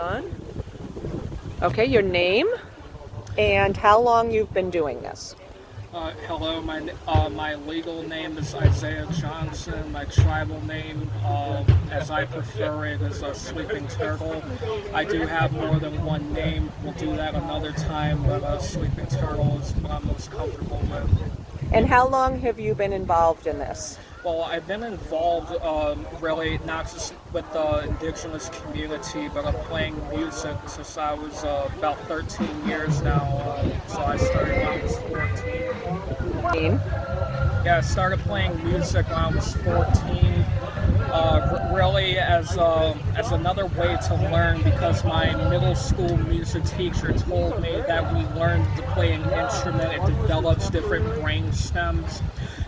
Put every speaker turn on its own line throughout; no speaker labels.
on. Okay, your name and how long you've been doing this.
Hello, my legal name is Isaiah Johnson. My tribal name, as I prefer it, is Sleeping Turtle. I do have more than one name. We'll do that another time, but Sleeping Turtle is what I'm most comfortable with.
And how long have you been involved in this?
Well, I've been involved really not just with the indigenous community, but playing music since I was about 13 years now. So I started when I was 14. Yeah, I started playing music when I was 14. Really as another way to learn, because my middle school music teacher told me that we learned to play an instrument, it develops different brain stems.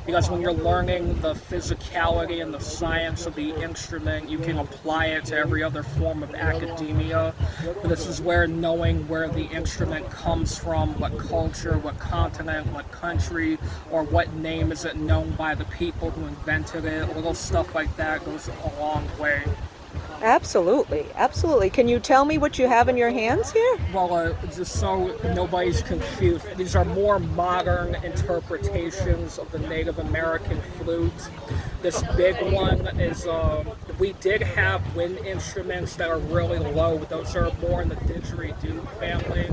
Because when you're learning the physicality and the science of the instrument, you can apply it to every other form of academia. But this is where knowing where the instrument comes from, what culture, what continent, what country, or what name is it known by the people who invented it, little stuff like that goes a long way.
Absolutely, absolutely. Can you tell me what you have in your hands here?
Well, just so nobody's confused, these are more modern interpretations of the Native American flute. This big one is, we did have wind instruments that are really low, but those are more in the didgeridoo family.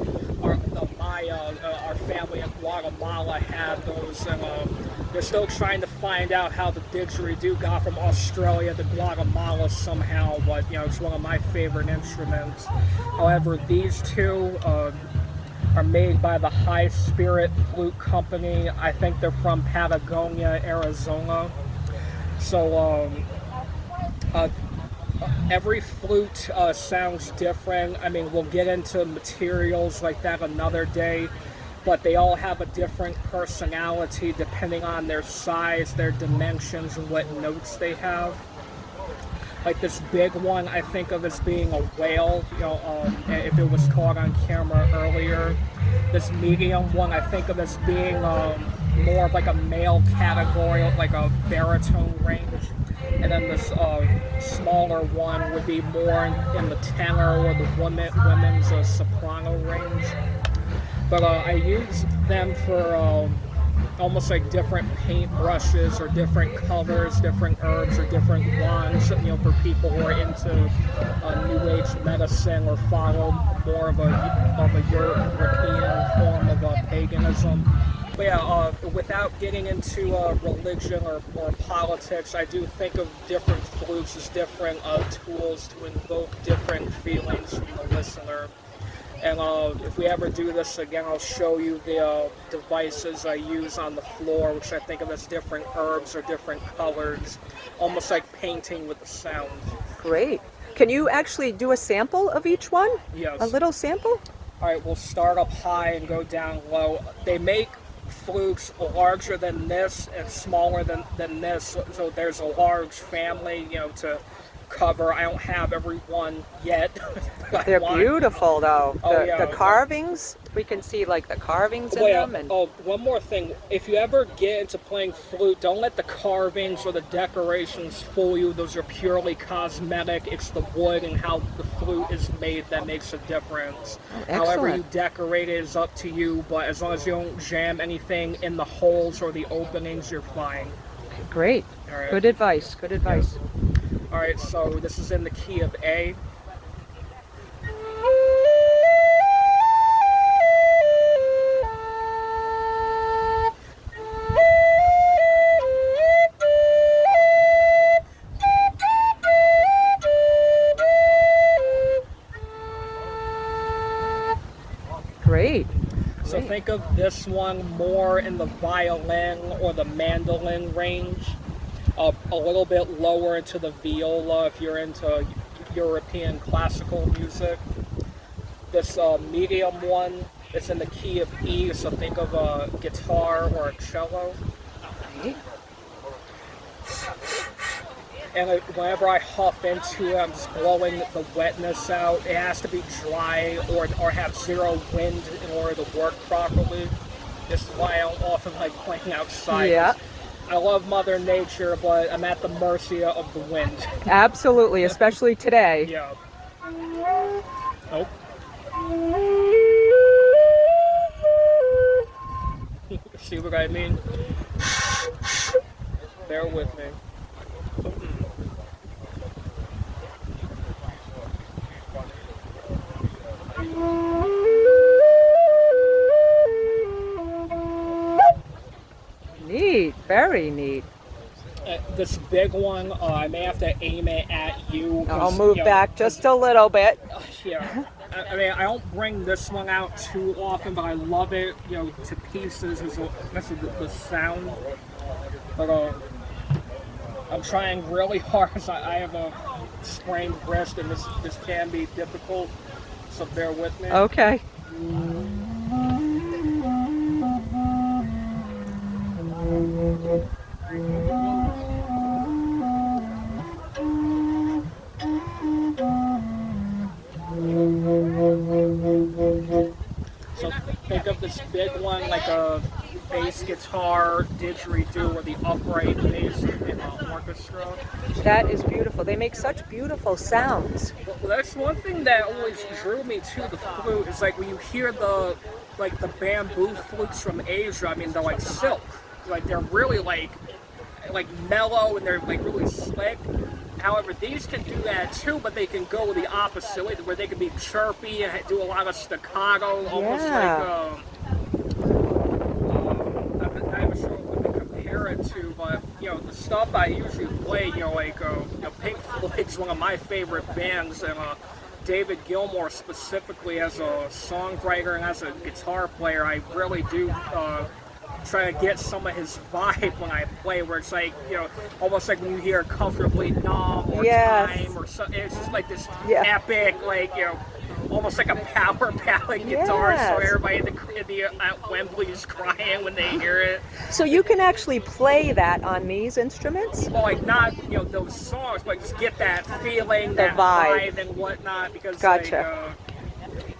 The Maya, our family in Guatemala had those, and they're still trying to find out how the didgeridoo got from Australia to Guatemala somehow, but it's one of my favorite instruments. However, these two are made by the High Spirit Flute Company. I think they're from Patagonia, Arizona. So every flute sounds different. I mean, we'll get into materials like that another day, but they all have a different personality depending on their size, their dimensions, and what notes they have. Like this big one, I think of as being a whale, if it was caught on camera earlier. This medium one, I think of as being more of like a male category, like a baritone range. And then this smaller one would be more in the tenor or the women's soprano range. But I use them for almost like different paint brushes or different colors, different herbs or different wands, for people who are into New Age medicine or follow more of a European form of paganism. But yeah, without getting into religion or politics, I do think of different flutes as different tools to invoke different feelings from the listener. And if we ever do this again, I'll show you the devices I use on the floor, which I think of as different herbs or different colors, almost like painting with the sound.
Great. Can you actually do a sample of each one?
Yes.
A little sample?
All right, we'll start up high and go down low. They make flutes larger than this and smaller than this, so there's a large family, to cover. I don't have every one yet.
They're beautiful though.
Yeah.
The carvings, we can see like the carvings in them. And
one more thing. If you ever get into playing flute, don't let the carvings or the decorations fool you. Those are purely cosmetic. It's the wood and how the flute is made that makes a difference. However you decorate it is up to you, but as long as you don't jam anything in the holes or the openings, you're fine.
Great. All right. Good advice. Good advice.
Yeah. All right, so this is in the key of A.
Great.
So think of this one more in the violin or the mandolin range. A little bit lower into the viola if you're into European classical music. This medium one is in the key of E, so think of a guitar or a cello.
Okay.
And whenever I huff into it, I'm just blowing the wetness out. It has to be dry or have zero wind in order to work properly. This is why I don't often like playing outside.
Yeah.
I love Mother Nature, but I'm at the mercy of the wind.
Absolutely, especially today.
Yeah. Oh. See what I mean? Bear with me.
Neat, very neat.
This big one, I may have to aim it at you.
I'll move back just a little bit.
Yeah. I mean, I don't bring this one out too often, but I love it, to pieces, especially the sound. But I'm trying really hard because I have a sprained wrist, and this can be difficult, so bear with me.
Okay.
So think of this big one like a bass guitar didgeridoo or the upright bass in an orchestra.
That is beautiful. They make such beautiful sounds.
Well, that's one thing that always drew me to the flute is like when you hear the bamboo flutes from Asia. I mean, they're like silk. Like they're really like mellow and they're like really slick. However, these can do that too, but they can go the opposite way, where they can be chirpy and do a lot of staccato, almost
Yeah.
I'm not even sure what to compare it to, but the stuff I usually play, Pink Floyd's one of my favorite bands, and David Gilmour specifically as a songwriter and as a guitar player, I really do try to get some of his vibe when I play, where it's like, almost like when you hear Comfortably Numb or
Yes.
Time or something. It's just like this
Yeah.
epic, almost like a power ballad guitar, so
Yes.
everybody at Wembley is crying when they hear it.
So you can actually play that on these instruments?
Well, like not, those songs, but just get that feeling,
The
that
vibe.
and whatnot, because
Gotcha.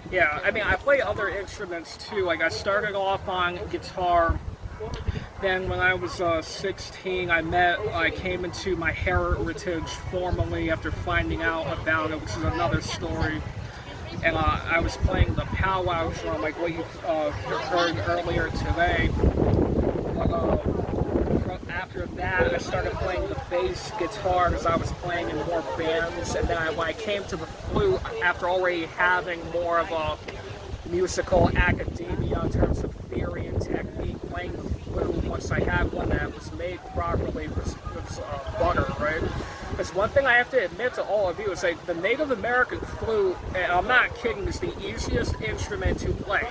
yeah, I mean, I play other instruments too. Like I started off on guitar. Then when I was 16, I came into my heritage formally after finding out about it, which is another story. And I was playing the powwow drum, like what you heard earlier today. After that, I started playing the bass guitar because I was playing in more bands. And then when I came to the flute, after already having more of a musical academia in terms of theory and technique, playing the flute, once I had one that was made properly, was butter, right? Because one thing I have to admit to all of you is like the Native American flute, and I'm not kidding, is the easiest instrument to play.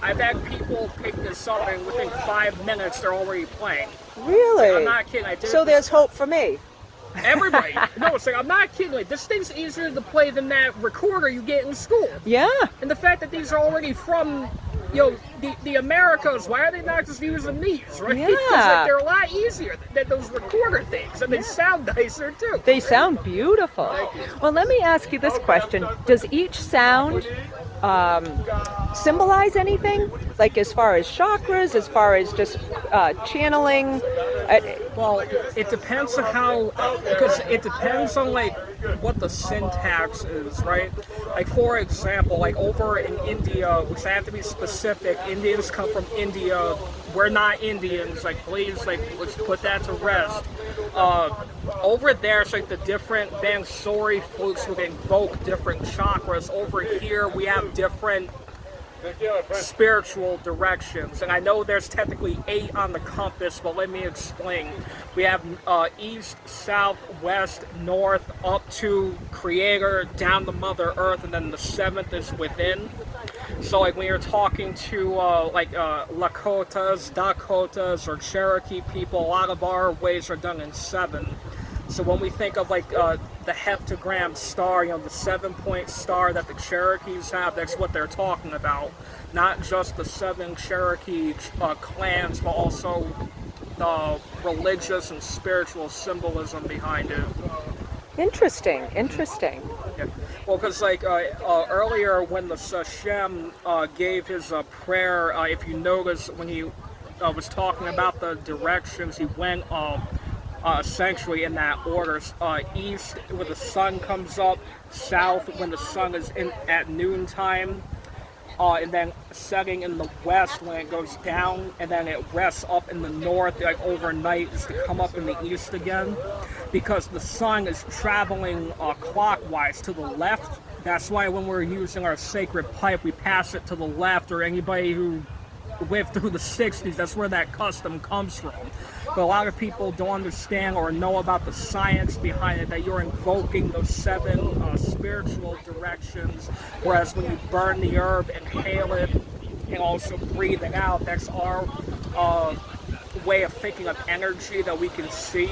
I've had people pick this up and within 5 minutes they're already playing.
Really?
I'm not kidding. I did
So there's hope for me.
Everybody. No, it's like, I'm not kidding. Like, this thing's easier to play than that recorder you get in school.
Yeah.
And the fact that these are already from, the Americas, why are they not just using these, right?
Yeah.
Because they're a lot easier than those recorder things, and they sound nicer too.
They sound beautiful. Well, let me ask you this question. Does each sound symbolize anything? Like as far as chakras, as far as just channeling?
Well, it depends on because it depends on what the syntax is, right? Like for example, like over in India, which I have to be specific, Indians come from India. We're not Indians. Like please, let's put that to rest. Over there, it's like the different Bansuri flutes would invoke different chakras. Over here, we have different spiritual directions, and I know there's technically 8 on the compass, but let me explain. We have east, south, west, north, up to Creator, down to Mother Earth, and then the 7th is within. So like when you're talking to Lakotas, Dakotas, or Cherokee people, a lot of our ways are done in 7. So when we think of the heptagram star, the 7-point star that the Cherokees have, that's what they're talking about. Not just the 7 Cherokee clans, but also the religious and spiritual symbolism behind it.
Interesting.
Yeah. Well, because earlier when the Sashem gave his prayer, if you notice when he was talking about the directions, he went essentially in that order. East when the sun comes up, south when the sun is in at noontime, and then setting in the west when it goes down, and then it rests up in the north like overnight is to come up in the east again, because the sun is traveling clockwise to the left. That's why when we're using our sacred pipe, we pass it to the left, or anybody who lived through the 60s, that's where that custom comes from. But a lot of people don't understand or know about the science behind it, that you're invoking those 7 spiritual directions, whereas when you burn the herb, inhale it, and also breathe it out, that's our way of thinking of energy that we can see.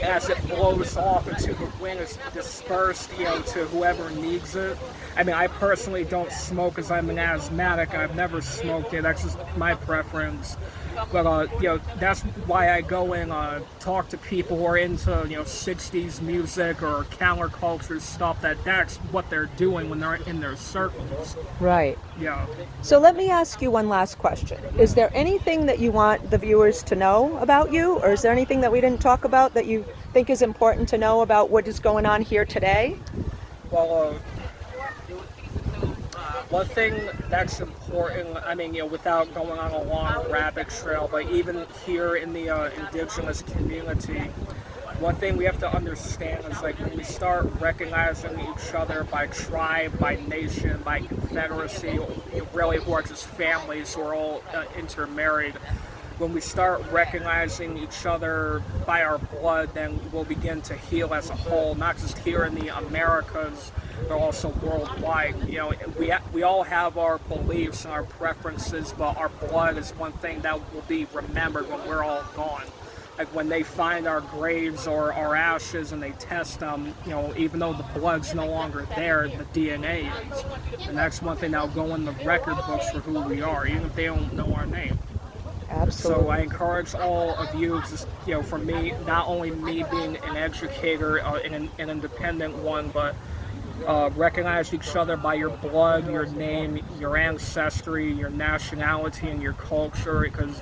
As it blows off into the wind, it's dispersed, to whoever needs it. I mean, I personally don't smoke because I'm an asthmatic. I've never smoked it. That's just my preference. But that's why I go and talk to people who are into 60s music or counterculture stuff. That's what they're doing when they're in their circles.
Right.
Yeah.
So let me ask you one last question. Is there anything that you want the viewers to know about you, or is there anything that we didn't talk about that you think is important to know about what is going on here today?
Well, one thing that's important, I mean, without going on a long rabbit trail, but even here in the indigenous community, one thing we have to understand is like when we start recognizing each other by tribe, by nation, by confederacy, really who are just families who are all intermarried, when we start recognizing each other by our blood, then we'll begin to heal as a whole, not just here in the Americas, but also worldwide. We all have our beliefs and our preferences, but our blood is one thing that will be remembered when we're all gone. Like when they find our graves or our ashes and they test them, even though the blood's no longer there, the DNA is. And that's one thing that'll go in the record books for who we are, even if they don't know our name.
Absolutely.
So I encourage all of you, just, for me, not only me being an educator and an independent one, but recognize each other by your blood, your name, your ancestry, your nationality, and your culture, because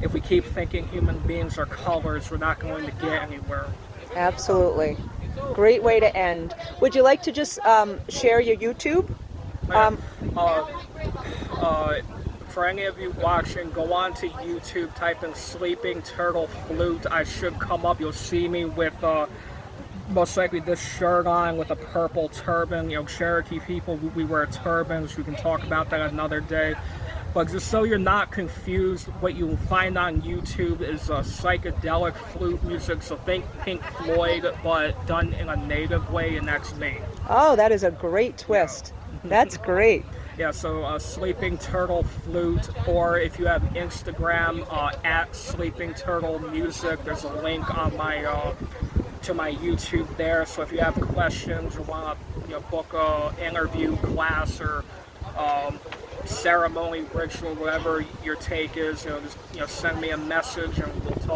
if we keep thinking human beings are colors, we're not going to get anywhere.
Absolutely. Great way to end. Would you like to just share your YouTube?
For any of you watching, go on to YouTube, type in Sleeping Turtle Flute. I should come up. You'll see me with most likely this shirt on with a purple turban. Cherokee people, we wear turbans. We can talk about that another day. But just so you're not confused, what you'll find on YouTube is psychedelic flute music. So think Pink Floyd, but done in a native way, and that's me.
Oh, that is a great twist. That's great.
Yeah, so Sleeping Turtle Flute, or if you have Instagram, at Sleeping Turtle Music, there's a link on my to my YouTube there. So if you have questions or want to book a interview, class, or ceremony, ritual, whatever your take is, just send me a message and we'll talk.